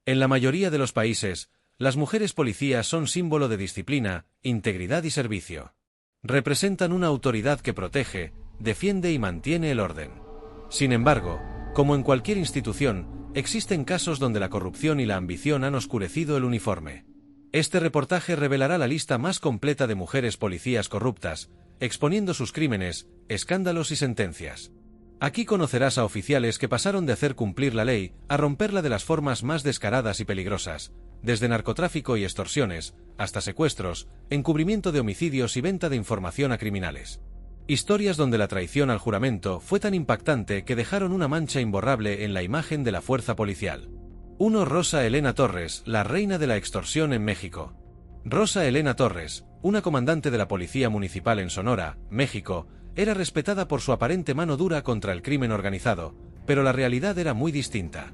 En la mayoría de los países, las mujeres policías son símbolo de disciplina, integridad y servicio. Representan una autoridad que protege, defiende y mantiene el orden. Sin embargo, como en cualquier institución, existen casos donde la corrupción y la ambición han oscurecido el uniforme. Este reportaje revelará la lista más completa de mujeres policías corruptas, exponiendo sus crímenes, escándalos y sentencias. Aquí conocerás a oficiales que pasaron de hacer cumplir la ley a romperla de las formas más descaradas y peligrosas, desde narcotráfico y extorsiones, hasta secuestros, encubrimiento de homicidios y venta de información a criminales. Historias donde la traición al juramento fue tan impactante que dejaron una mancha imborrable en la imagen de la fuerza policial. 1. Rosa Elena Torres, la reina de la extorsión en México. Rosa Elena Torres, una comandante de la Policía Municipal en Sonora, México, era respetada por su aparente mano dura contra el crimen organizado, pero la realidad era muy distinta.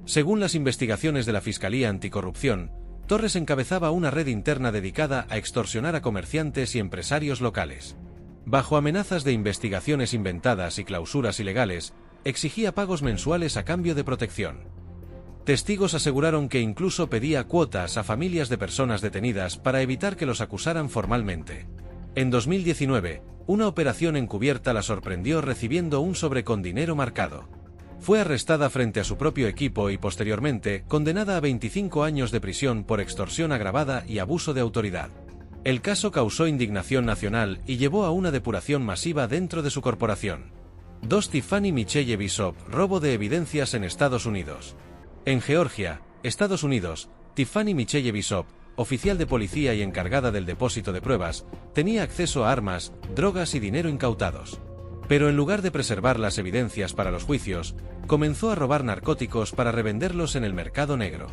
Según las investigaciones de la Fiscalía Anticorrupción, Torres encabezaba una red interna dedicada a extorsionar a comerciantes y empresarios locales. Bajo amenazas de investigaciones inventadas y clausuras ilegales, exigía pagos mensuales a cambio de protección. Testigos aseguraron que incluso pedía cuotas a familias de personas detenidas para evitar que los acusaran formalmente. En 2019, una operación encubierta la sorprendió recibiendo un sobre con dinero marcado. Fue arrestada frente a su propio equipo y posteriormente condenada a 25 años de prisión por extorsión agravada y abuso de autoridad. El caso causó indignación nacional y llevó a una depuración masiva dentro de su corporación. 2. Tiffany Michelle Bishop, robo de evidencias en Estados Unidos. En Georgia, Estados Unidos, Tiffany Michelle Bishop, oficial de policía y encargada del depósito de pruebas, tenía acceso a armas, drogas y dinero incautados. Pero en lugar de preservar las evidencias para los juicios, comenzó a robar narcóticos para revenderlos en el mercado negro.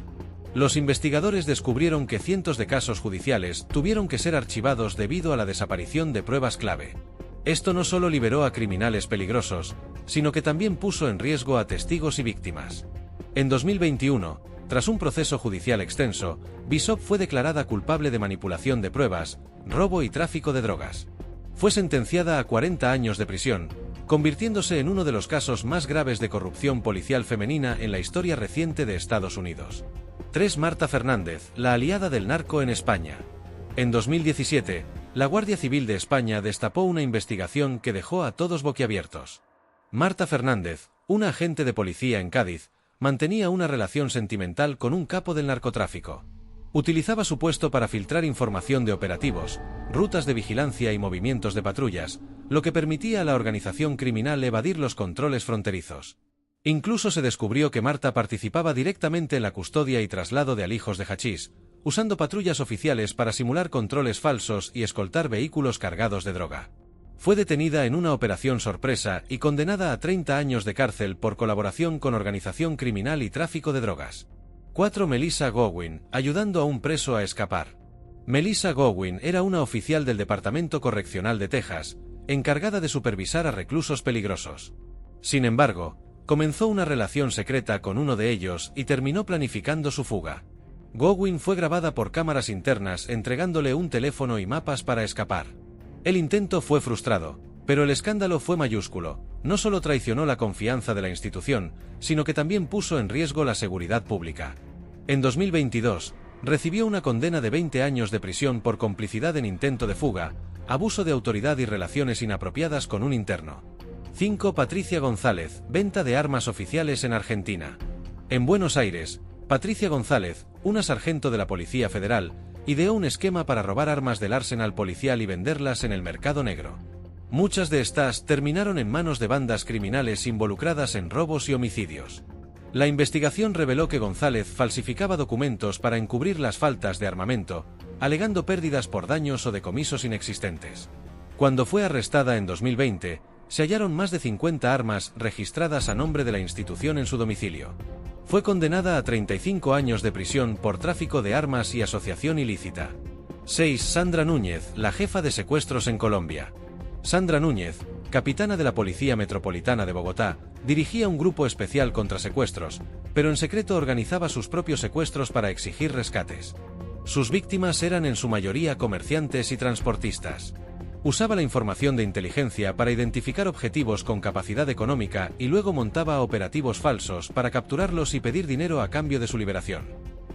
Los investigadores descubrieron que cientos de casos judiciales tuvieron que ser archivados debido a la desaparición de pruebas clave. Esto no solo liberó a criminales peligrosos, sino que también puso en riesgo a testigos y víctimas. En 2021, tras un proceso judicial extenso, Bishop fue declarada culpable de manipulación de pruebas, robo y tráfico de drogas. Fue sentenciada a 40 años de prisión, convirtiéndose en uno de los casos más graves de corrupción policial femenina en la historia reciente de Estados Unidos. 3. Marta Fernández, la aliada del narco en España. En 2017, la Guardia Civil de España destapó una investigación que dejó a todos boquiabiertos. Marta Fernández, una agente de policía en Cádiz, mantenía una relación sentimental con un capo del narcotráfico. Utilizaba su puesto para filtrar información de operativos, rutas de vigilancia y movimientos de patrullas, lo que permitía a la organización criminal evadir los controles fronterizos. Incluso se descubrió que Marta participaba directamente en la custodia y traslado de alijos de hachís, usando patrullas oficiales para simular controles falsos y escoltar vehículos cargados de droga. Fue detenida en una operación sorpresa y condenada a 30 años de cárcel por colaboración con organización criminal y tráfico de drogas. 4. Melissa Gowen, ayudando a un preso a escapar. Melissa Gowen era una oficial del Departamento Correccional de Texas, encargada de supervisar a reclusos peligrosos. Sin embargo, comenzó una relación secreta con uno de ellos y terminó planificando su fuga. Gowen fue grabada por cámaras internas entregándole un teléfono y mapas para escapar. El intento fue frustrado, pero el escándalo fue mayúsculo. No solo traicionó la confianza de la institución, sino que también puso en riesgo la seguridad pública. En 2022, recibió una condena de 20 años de prisión por complicidad en intento de fuga, abuso de autoridad y relaciones inapropiadas con un interno. 5. Patricia González, venta de armas oficiales en Argentina. En Buenos Aires, Patricia González, una sargento de la Policía Federal, ideó un esquema para robar armas del arsenal policial y venderlas en el mercado negro. Muchas de estas terminaron en manos de bandas criminales involucradas en robos y homicidios. La investigación reveló que González falsificaba documentos para encubrir las faltas de armamento, alegando pérdidas por daños o decomisos inexistentes. Cuando fue arrestada en 2020, se hallaron más de 50 armas registradas a nombre de la institución en su domicilio. Fue condenada a 35 años de prisión por tráfico de armas y asociación ilícita. 6. Sandra Núñez, la jefa de secuestros en Colombia. Sandra Núñez, capitana de la Policía Metropolitana de Bogotá, dirigía un grupo especial contra secuestros, pero en secreto organizaba sus propios secuestros para exigir rescates. Sus víctimas eran en su mayoría comerciantes y transportistas. Usaba la información de inteligencia para identificar objetivos con capacidad económica y luego montaba operativos falsos para capturarlos y pedir dinero a cambio de su liberación.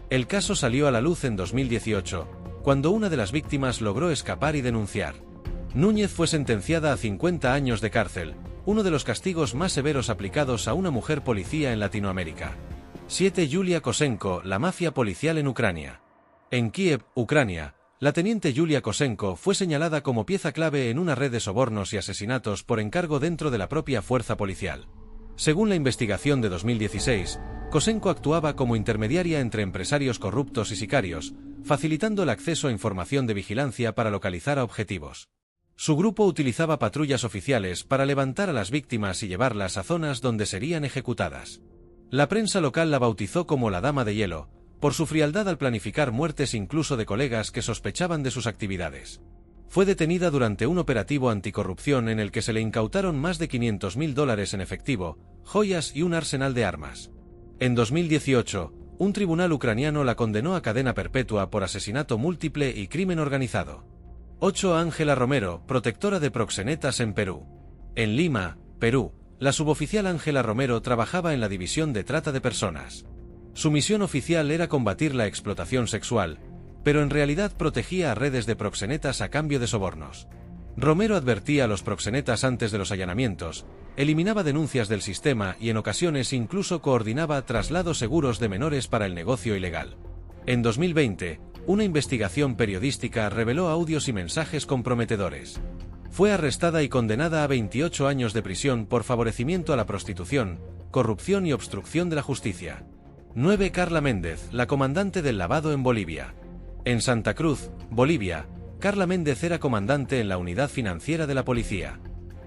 El caso salió a la luz en 2018, cuando una de las víctimas logró escapar y denunciar. Núñez fue sentenciada a 50 años de cárcel, uno de los castigos más severos aplicados a una mujer policía en Latinoamérica. 7. Yulia Kosenko, la mafia policial en Ucrania. En Kiev, Ucrania, la teniente Yulia Kosenko fue señalada como pieza clave en una red de sobornos y asesinatos por encargo dentro de la propia fuerza policial. Según la investigación de 2016, Kosenko actuaba como intermediaria entre empresarios corruptos y sicarios, facilitando el acceso a información de vigilancia para localizar a objetivos. Su grupo utilizaba patrullas oficiales para levantar a las víctimas y llevarlas a zonas donde serían ejecutadas. La prensa local la bautizó como la Dama de Hielo, por su frialdad al planificar muertes incluso de colegas que sospechaban de sus actividades. Fue detenida durante un operativo anticorrupción en el que se le incautaron más de $500.000 en efectivo, joyas y un arsenal de armas. En 2018, un tribunal ucraniano la condenó a cadena perpetua por asesinato múltiple y crimen organizado. 8. Ángela Romero, protectora de proxenetas en Perú. En Lima, Perú, la suboficial Ángela Romero trabajaba en la división de trata de personas. Su misión oficial era combatir la explotación sexual, pero en realidad protegía a redes de proxenetas a cambio de sobornos. Romero advertía a los proxenetas antes de los allanamientos, eliminaba denuncias del sistema y en ocasiones incluso coordinaba traslados seguros de menores para el negocio ilegal. En 2020, una investigación periodística reveló audios y mensajes comprometedores. Fue arrestada y condenada a 28 años de prisión por favorecimiento a la prostitución, corrupción y obstrucción de la justicia. 9. Carla Méndez, la comandante del lavado en Bolivia. En Santa Cruz, Bolivia, Carla Méndez era comandante en la unidad financiera de la policía.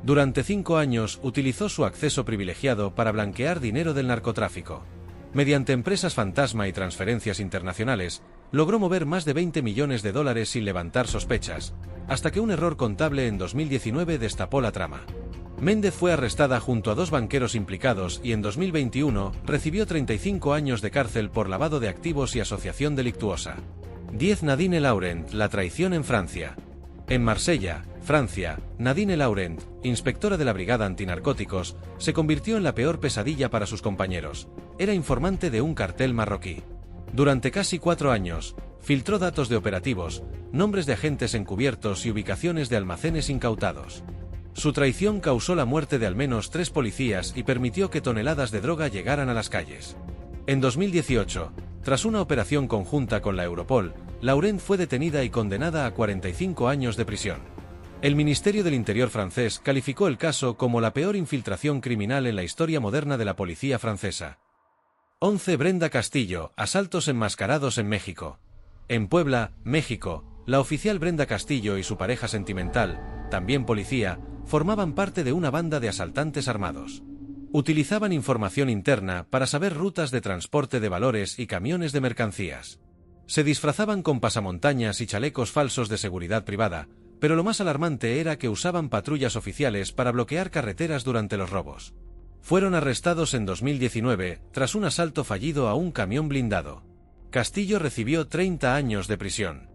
Durante 5 años utilizó su acceso privilegiado para blanquear dinero del narcotráfico. Mediante empresas fantasma y transferencias internacionales, logró mover más de $20 millones sin levantar sospechas, hasta que un error contable en 2019 destapó la trama. Méndez fue arrestada junto a 2 banqueros implicados y en 2021 recibió 35 años de cárcel por lavado de activos y asociación delictuosa. 10. Nadine Laurent, la traición en Francia. En Marsella, Francia, Nadine Laurent, inspectora de la Brigada Antinarcóticos, se convirtió en la peor pesadilla para sus compañeros. Era informante de un cartel marroquí. Durante casi 4 años, filtró datos de operativos, nombres de agentes encubiertos y ubicaciones de almacenes incautados. Su traición causó la muerte de al menos 3 policías y permitió que toneladas de droga llegaran a las calles. En 2018, tras una operación conjunta con la Europol, Laurent fue detenida y condenada a 45 años de prisión. El Ministerio del Interior francés calificó el caso como la peor infiltración criminal en la historia moderna de la policía francesa. 11. Brenda Castillo, asaltos enmascarados en México. En Puebla, México, la oficial Brenda Castillo y su pareja sentimental, también policía, formaban parte de una banda de asaltantes armados. Utilizaban información interna para saber rutas de transporte de valores y camiones de mercancías. Se disfrazaban con pasamontañas y chalecos falsos de seguridad privada, pero lo más alarmante era que usaban patrullas oficiales para bloquear carreteras durante los robos. Fueron arrestados en 2019 tras un asalto fallido a un camión blindado. Castillo recibió 30 años de prisión.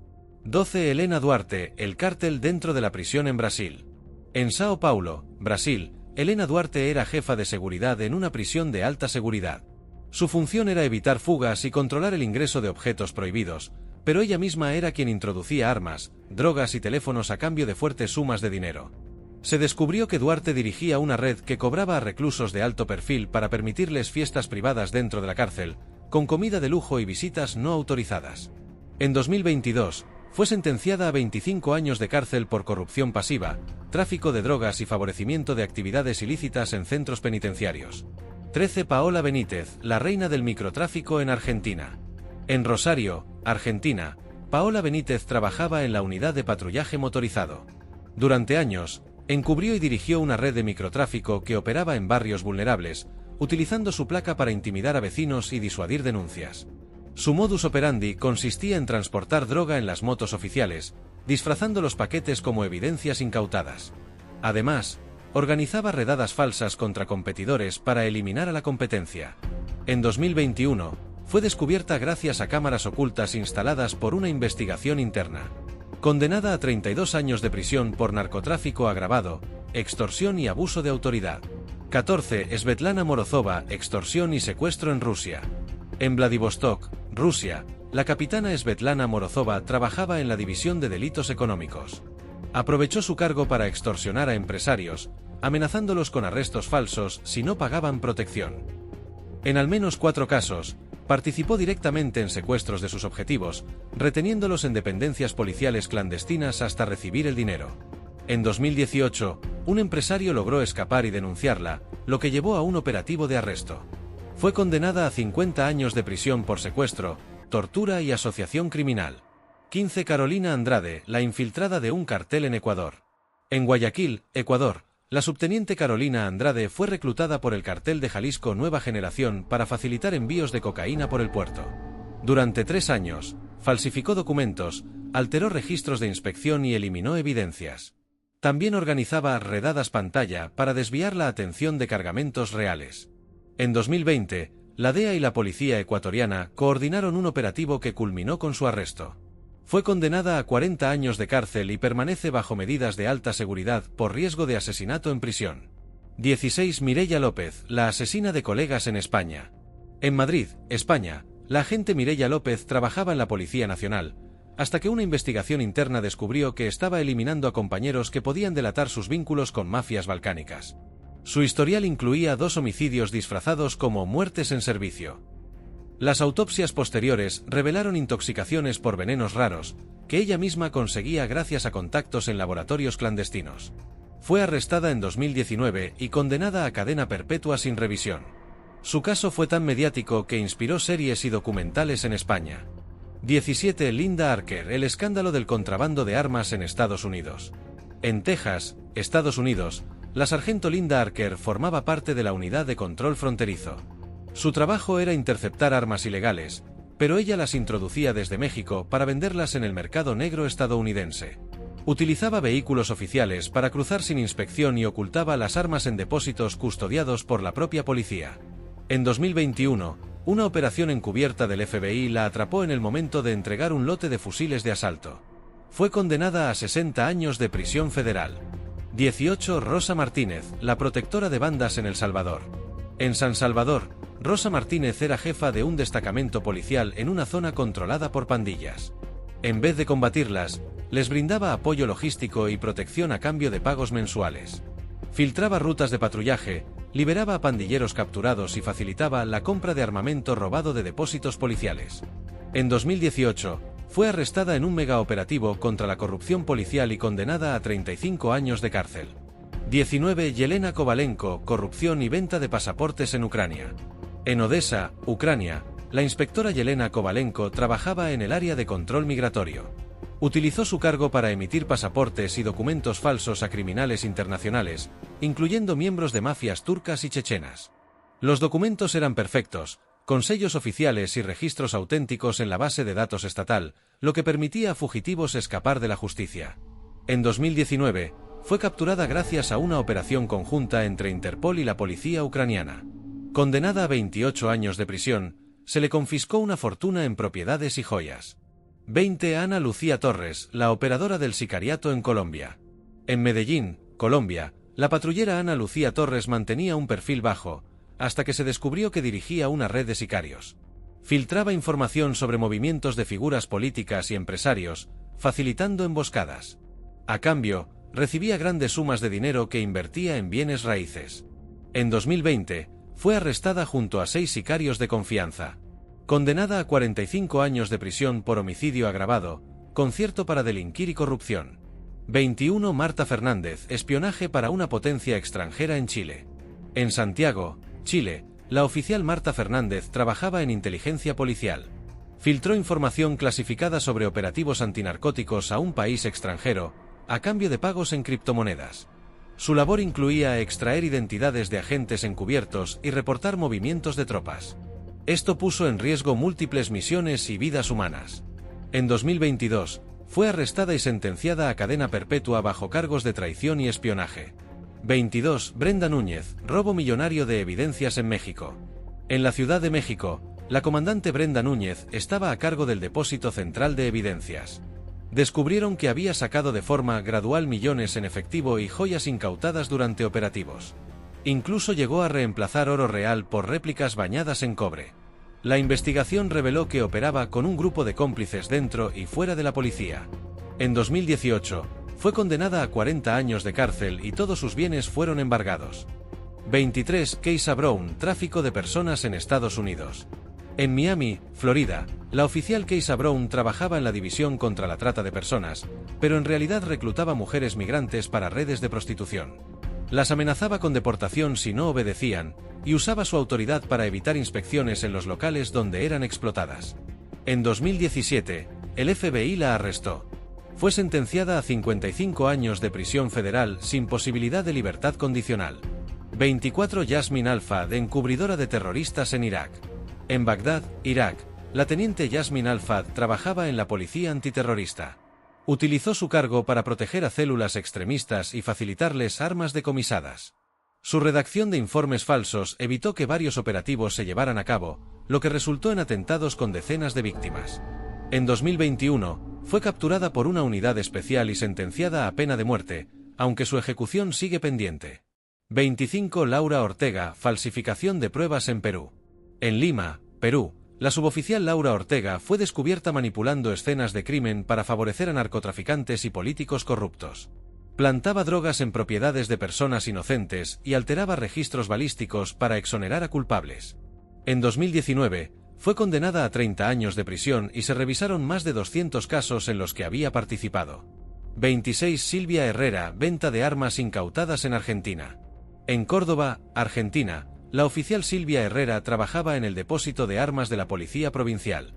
12. Helena Duarte, el cártel dentro de la prisión en Brasil. En Sao Paulo, Brasil, Helena Duarte era jefa de seguridad en una prisión de alta seguridad. Su función era evitar fugas y controlar el ingreso de objetos prohibidos, pero ella misma era quien introducía armas, drogas y teléfonos a cambio de fuertes sumas de dinero. Se descubrió que Duarte dirigía una red que cobraba a reclusos de alto perfil para permitirles fiestas privadas dentro de la cárcel, con comida de lujo y visitas no autorizadas. En 2022, fue sentenciada a 25 años de cárcel por corrupción pasiva, tráfico de drogas y favorecimiento de actividades ilícitas en centros penitenciarios. 13. Paola Benítez, la reina del microtráfico en Argentina. En Rosario, Argentina, Paola Benítez trabajaba en la unidad de patrullaje motorizado. Durante años, encubrió y dirigió una red de microtráfico que operaba en barrios vulnerables, utilizando su placa para intimidar a vecinos y disuadir denuncias. Su modus operandi consistía en transportar droga en las motos oficiales, disfrazando los paquetes como evidencias incautadas. Además, organizaba redadas falsas contra competidores para eliminar a la competencia. En 2021, fue descubierta gracias a cámaras ocultas instaladas por una investigación interna. Condenada a 32 años de prisión por narcotráfico agravado, extorsión y abuso de autoridad. 14. Svetlana Morozova, extorsión y secuestro en Rusia. En Vladivostok, Rusia, la capitana Svetlana Morozova trabajaba en la División de Delitos Económicos. Aprovechó su cargo para extorsionar a empresarios, amenazándolos con arrestos falsos si no pagaban protección. En al menos 4 casos, participó directamente en secuestros de sus objetivos, reteniéndolos en dependencias policiales clandestinas hasta recibir el dinero. En 2018, un empresario logró escapar y denunciarla, lo que llevó a un operativo de arresto. Fue condenada a 50 años de prisión por secuestro, tortura y asociación criminal. 15. Carolina Andrade, la infiltrada de un cartel en Ecuador. En Guayaquil, Ecuador, la subteniente Carolina Andrade fue reclutada por el cartel de Jalisco Nueva Generación para facilitar envíos de cocaína por el puerto. Durante 3 años, falsificó documentos, alteró registros de inspección y eliminó evidencias. También organizaba redadas pantalla para desviar la atención de cargamentos reales. En 2020, la DEA y la policía ecuatoriana coordinaron un operativo que culminó con su arresto. Fue condenada a 40 años de cárcel y permanece bajo medidas de alta seguridad por riesgo de asesinato en prisión. 16. Mireia López, la asesina de colegas en España. En Madrid, España, la agente Mireia López trabajaba en la Policía Nacional, hasta que una investigación interna descubrió que estaba eliminando a compañeros que podían delatar sus vínculos con mafias balcánicas. Su historial incluía 2 homicidios disfrazados como muertes en servicio. Las autopsias posteriores revelaron intoxicaciones por venenos raros, que ella misma conseguía gracias a contactos en laboratorios clandestinos. Fue arrestada en 2019 y condenada a cadena perpetua sin revisión. Su caso fue tan mediático que inspiró series y documentales en España. 17. Linda Archer, el escándalo del contrabando de armas en Estados Unidos. En Texas, Estados Unidos, la sargento Linda Archer formaba parte de la unidad de control fronterizo. Su trabajo era interceptar armas ilegales, pero ella las introducía desde México para venderlas en el mercado negro estadounidense. Utilizaba vehículos oficiales para cruzar sin inspección y ocultaba las armas en depósitos custodiados por la propia policía. En 2021, una operación encubierta del FBI la atrapó en el momento de entregar un lote de fusiles de asalto. Fue condenada a 60 años de prisión federal. 18. Rosa Martínez, la protectora de bandas en El Salvador. En San Salvador, Rosa Martínez era jefa de un destacamento policial en una zona controlada por pandillas. En vez de combatirlas, les brindaba apoyo logístico y protección a cambio de pagos mensuales. Filtraba rutas de patrullaje, liberaba a pandilleros capturados y facilitaba la compra de armamento robado de depósitos policiales. En 2018, fue arrestada en un megaoperativo contra la corrupción policial y condenada a 35 años de cárcel. 19. Yelena Kovalenko, corrupción y venta de pasaportes en Ucrania. En Odessa, Ucrania, la inspectora Yelena Kovalenko trabajaba en el área de control migratorio. Utilizó su cargo para emitir pasaportes y documentos falsos a criminales internacionales, incluyendo miembros de mafias turcas y chechenas. Los documentos eran perfectos, con sellos oficiales y registros auténticos en la base de datos estatal, lo que permitía a fugitivos escapar de la justicia. En 2019, fue capturada gracias a una operación conjunta entre Interpol y la policía ucraniana. Condenada a 28 años de prisión, se le confiscó una fortuna en propiedades y joyas. 20. Ana Lucía Torres, la operadora del sicariato en Colombia. En Medellín, Colombia, la patrullera Ana Lucía Torres mantenía un perfil bajo, hasta que se descubrió que dirigía una red de sicarios. Filtraba información sobre movimientos de figuras políticas y empresarios, facilitando emboscadas. A cambio, recibía grandes sumas de dinero que invertía en bienes raíces. En 2020, fue arrestada junto a 6 sicarios de confianza. Condenada a 45 años de prisión por homicidio agravado, concierto para delinquir y corrupción. 21. Marta Fernández, espionaje para una potencia extranjera en Chile. En Santiago, Chile, la oficial Marta Fernández trabajaba en inteligencia policial. Filtró información clasificada sobre operativos antinarcóticos a un país extranjero, a cambio de pagos en criptomonedas. Su labor incluía extraer identidades de agentes encubiertos y reportar movimientos de tropas. Esto puso en riesgo múltiples misiones y vidas humanas. En 2022, fue arrestada y sentenciada a cadena perpetua bajo cargos de traición y espionaje. 22. Brenda Núñez, robo millonario de evidencias en México. En la Ciudad de México, la comandante Brenda Núñez estaba a cargo del depósito central de evidencias. Descubrieron que había sacado de forma gradual millones en efectivo y joyas incautadas durante operativos. Incluso llegó a reemplazar oro real por réplicas bañadas en cobre. La investigación reveló que operaba con un grupo de cómplices dentro y fuera de la policía. En 2018, fue condenada a 40 años de cárcel y todos sus bienes fueron embargados. 23. Keisha Brown, tráfico de personas en Estados Unidos. En Miami, Florida, la oficial Keisha Brown trabajaba en la división contra la trata de personas, pero en realidad reclutaba mujeres migrantes para redes de prostitución. Las amenazaba con deportación si no obedecían, y usaba su autoridad para evitar inspecciones en los locales donde eran explotadas. En 2017, el FBI la arrestó. Fue sentenciada a 55 años de prisión federal sin posibilidad de libertad condicional. 24. Yasmin Al-Fad, encubridora de terroristas en Irak. En Bagdad, Irak, la teniente Yasmin Al-Fad trabajaba en la policía antiterrorista. Utilizó su cargo para proteger a células extremistas y facilitarles armas decomisadas. Su redacción de informes falsos evitó que varios operativos se llevaran a cabo, lo que resultó en atentados con decenas de víctimas. En 2021, fue capturada por una unidad especial y sentenciada a pena de muerte, aunque su ejecución sigue pendiente. 25. Laura Ortega, falsificación de pruebas en Perú. En Lima, Perú, la suboficial Laura Ortega fue descubierta manipulando escenas de crimen para favorecer a narcotraficantes y políticos corruptos. Plantaba drogas en propiedades de personas inocentes y alteraba registros balísticos para exonerar a culpables. En 2019, fue condenada a 30 años de prisión y se revisaron más de 200 casos en los que había participado. 26. Silvia Herrera, venta de armas incautadas en Argentina. En Córdoba, Argentina, la oficial Silvia Herrera trabajaba en el depósito de armas de la Policía Provincial.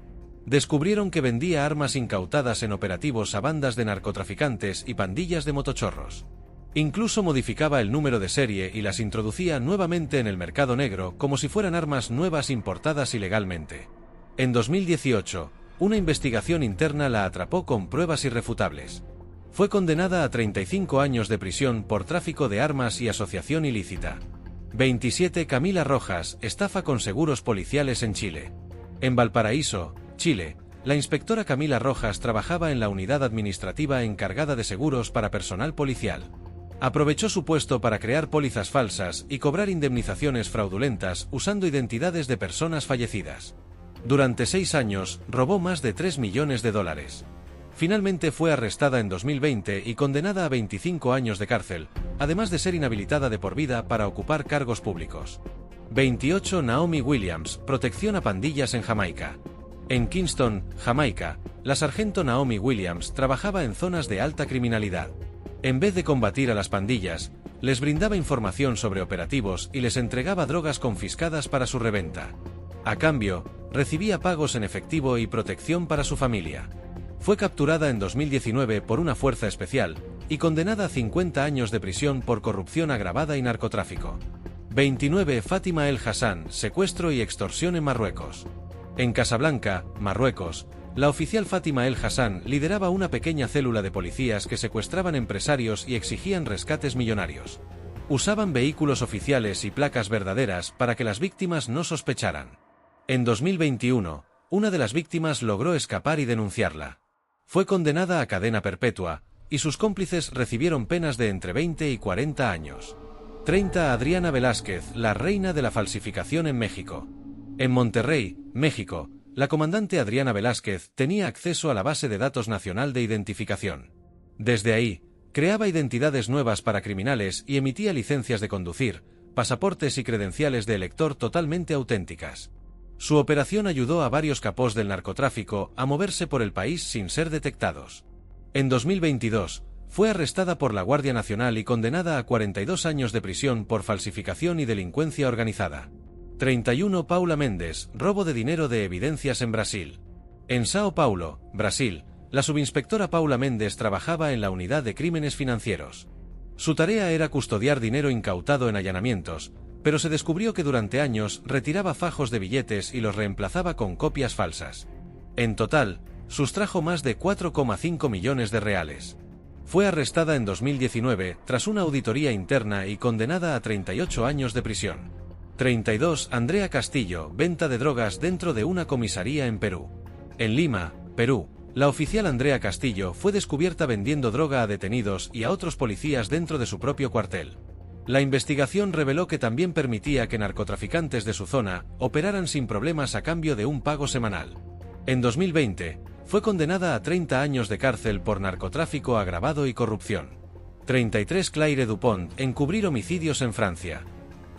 Descubrieron que vendía armas incautadas en operativos a bandas de narcotraficantes y pandillas de motochorros. Incluso modificaba el número de serie y las introducía nuevamente en el mercado negro como si fueran armas nuevas importadas ilegalmente. En 2018, una investigación interna la atrapó con pruebas irrefutables. Fue condenada a 35 años de prisión por tráfico de armas y asociación ilícita. 27. Camila Rojas, estafa con seguros policiales en Chile. En Valparaíso, Chile, la inspectora Camila Rojas trabajaba en la unidad administrativa encargada de seguros para personal policial. Aprovechó su puesto para crear pólizas falsas y cobrar indemnizaciones fraudulentas usando identidades de personas fallecidas. Durante 6 años, robó más de 3 millones de dólares. Finalmente fue arrestada en 2020 y condenada a 25 años de cárcel, además de ser inhabilitada de por vida para ocupar cargos públicos. 28. Naomi Williams, protección a pandillas en Jamaica. En Kingston, Jamaica, la sargento Naomi Williams trabajaba en zonas de alta criminalidad. En vez de combatir a las pandillas, les brindaba información sobre operativos y les entregaba drogas confiscadas para su reventa. A cambio, recibía pagos en efectivo y protección para su familia. Fue capturada en 2019 por una fuerza especial y condenada a 50 años de prisión por corrupción agravada y narcotráfico. 29. Fátima El Hassan, secuestro y extorsión en Marruecos. En Casablanca, Marruecos, la oficial Fátima El Hassan lideraba una pequeña célula de policías que secuestraban empresarios y exigían rescates millonarios. Usaban vehículos oficiales y placas verdaderas para que las víctimas no sospecharan. En 2021, una de las víctimas logró escapar y denunciarla. Fue condenada a cadena perpetua, y sus cómplices recibieron penas de entre 20 y 40 años. 30. Adriana Velázquez, la reina de la falsificación en México. En Monterrey, México, la comandante Adriana Velázquez tenía acceso a la base de datos nacional de identificación. Desde ahí, creaba identidades nuevas para criminales y emitía licencias de conducir, pasaportes y credenciales de elector totalmente auténticas. Su operación ayudó a varios capós del narcotráfico a moverse por el país sin ser detectados. En 2022, fue arrestada por la Guardia Nacional y condenada a 42 años de prisión por falsificación y delincuencia organizada. 31. Paula Mendes, robo de dinero de evidencias en Brasil. En Sao Paulo, Brasil, la subinspectora Paula Mendes trabajaba en la unidad de crímenes financieros. Su tarea era custodiar dinero incautado en allanamientos, pero se descubrió que durante años retiraba fajos de billetes y los reemplazaba con copias falsas. En total, sustrajo más de 4,5 millones de reales. Fue arrestada en 2019 tras una auditoría interna y condenada a 38 años de prisión. 32. Andrea Castillo, venta de drogas dentro de una comisaría en Perú. En Lima, Perú, la oficial Andrea Castillo fue descubierta vendiendo droga a detenidos y a otros policías dentro de su propio cuartel. La investigación reveló que también permitía que narcotraficantes de su zona operaran sin problemas a cambio de un pago semanal. En 2020, fue condenada a 30 años de cárcel por narcotráfico agravado y corrupción. 33 Claire Dupont, encubrir homicidios en Francia.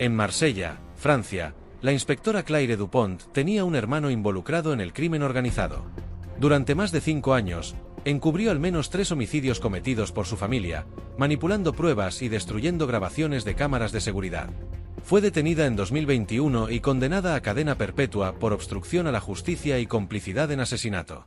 En Marsella, Francia, la inspectora Claire Dupont tenía un hermano involucrado en el crimen organizado. Durante más de 5 años, encubrió al menos 3 homicidios cometidos por su familia, manipulando pruebas y destruyendo grabaciones de cámaras de seguridad. Fue detenida en 2021 y condenada a cadena perpetua por obstrucción a la justicia y complicidad en asesinato.